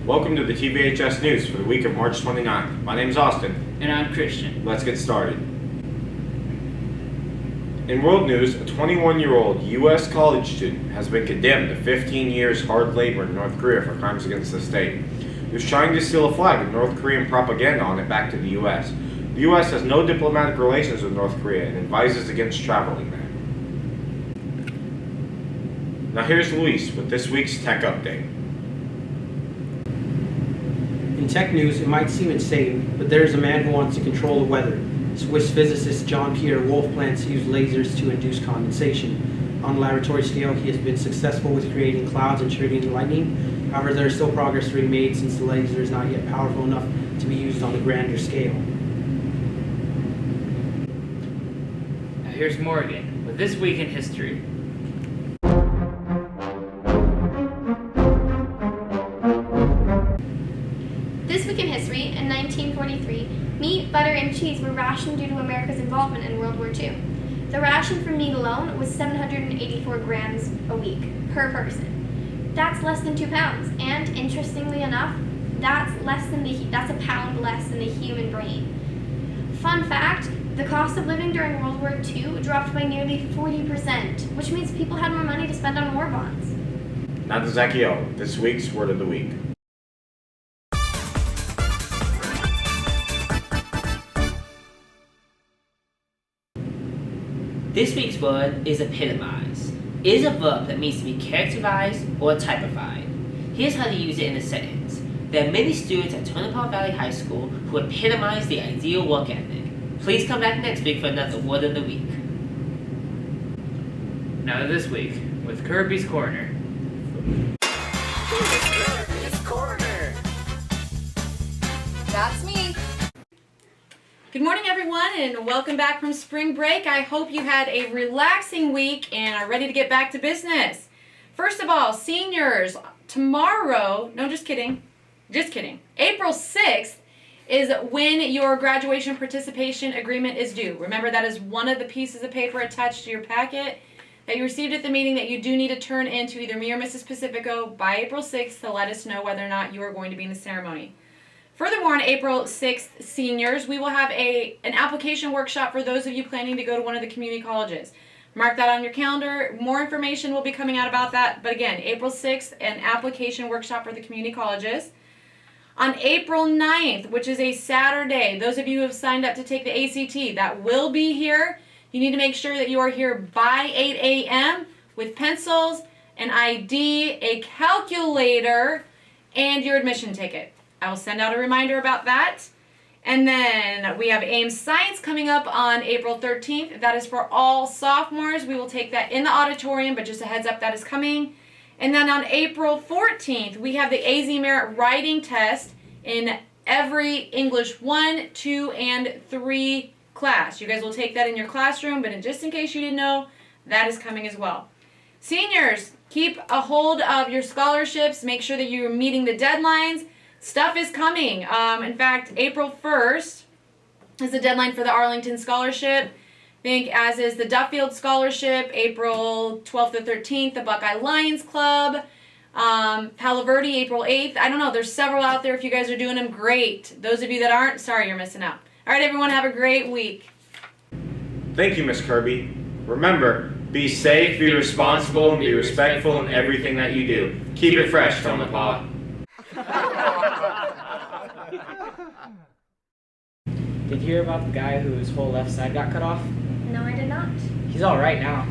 Welcome to the TVHS News for the week of March 29th. My name is Austin. And I'm Christian. Let's get started. In world news, a 21-year-old U.S. college student has been condemned to 15 years hard labor in North Korea for crimes against the state. He was trying to steal a flag with North Korean propaganda on it back to the U.S. The U.S. has no diplomatic relations with North Korea and advises against traveling there. Now here's Luis with this week's tech update. In tech news, it might seem insane, but there is a man who wants to control the weather. Swiss physicist Jean-Pierre Wolf plans to use lasers to induce condensation. On a laboratory scale, he has been successful with creating clouds and triggering lightning. However, there is still progress to be made since the laser is not yet powerful enough to be used on the grander scale. Now here's Morgan with This Week in History. This week in history, in 1943, meat, butter, and cheese were rationed due to America's involvement in World War II. The ration for meat alone was 784 grams a week per person. That's less than 2 pounds, and interestingly enough, that's a pound less than the human brain. Fun fact, the cost of living during World War II dropped by nearly 40%, which means people had more money to spend on war bonds. Now to Zacchael with this week's Word of the Week. This week's word is epitomize. It is a verb that means to be characterized or typified. Here's how to use it in a sentence. There are many students at Tonopah Valley High School who epitomize the ideal work ethic. Please come back next week for another Word of the Week. Now to This Week with Kirby's Corner. Kirby's Corner. That's me. Good morning, everyone, and welcome back from spring break. I hope you had a relaxing week and are ready to get back to business. First of all, seniors, tomorrow, no, just kidding, April 6th is when your graduation participation agreement is due. Remember, that is one of the pieces of paper attached to your packet that you received at the meeting that you do need to turn in to either me or Mrs. Pacifico by April 6th to let us know whether or not you are going to be in the ceremony. Furthermore, on April 6th, seniors, we will have an application workshop for those of you planning to go to one of the community colleges. Mark that on your calendar. More information will be coming out about that. But again, April 6th, an application workshop for the community colleges. On April 9th, which is a Saturday, those of you who have signed up to take the ACT, that will be here. You need to make sure that you are here by 8 a.m. with pencils, an ID, a calculator, and your admission ticket. I will send out a reminder about that. And then we have AIM Science coming up on April 13th. That is for all sophomores. We will take that in the auditorium, but just a heads up, that is coming. And then on April 14th, we have the AZ Merit Writing Test in every English 1, 2, and 3 class. You guys will take that in your classroom, but just in case you didn't know, that is coming as well. Seniors, keep a hold of your scholarships. Make sure that you're meeting the deadlines. Stuff is coming. In fact, April 1st is the deadline for the Arlington Scholarship. I think as is the Duffield Scholarship, April 12th to 13th, the Buckeye Lions Club, Palo Verde, April 8th. I don't know, there's several out there. If you guys are doing them, great. Those of you that aren't, sorry, you're missing out. All right, everyone, have a great week. Thank you, Miss Kirby. Remember, be safe, be responsible, and be respectful in everything that you do. Keep it fresh, Tonopah. Did you hear about the guy whose whole left side got cut off? No, I did not. He's all right now.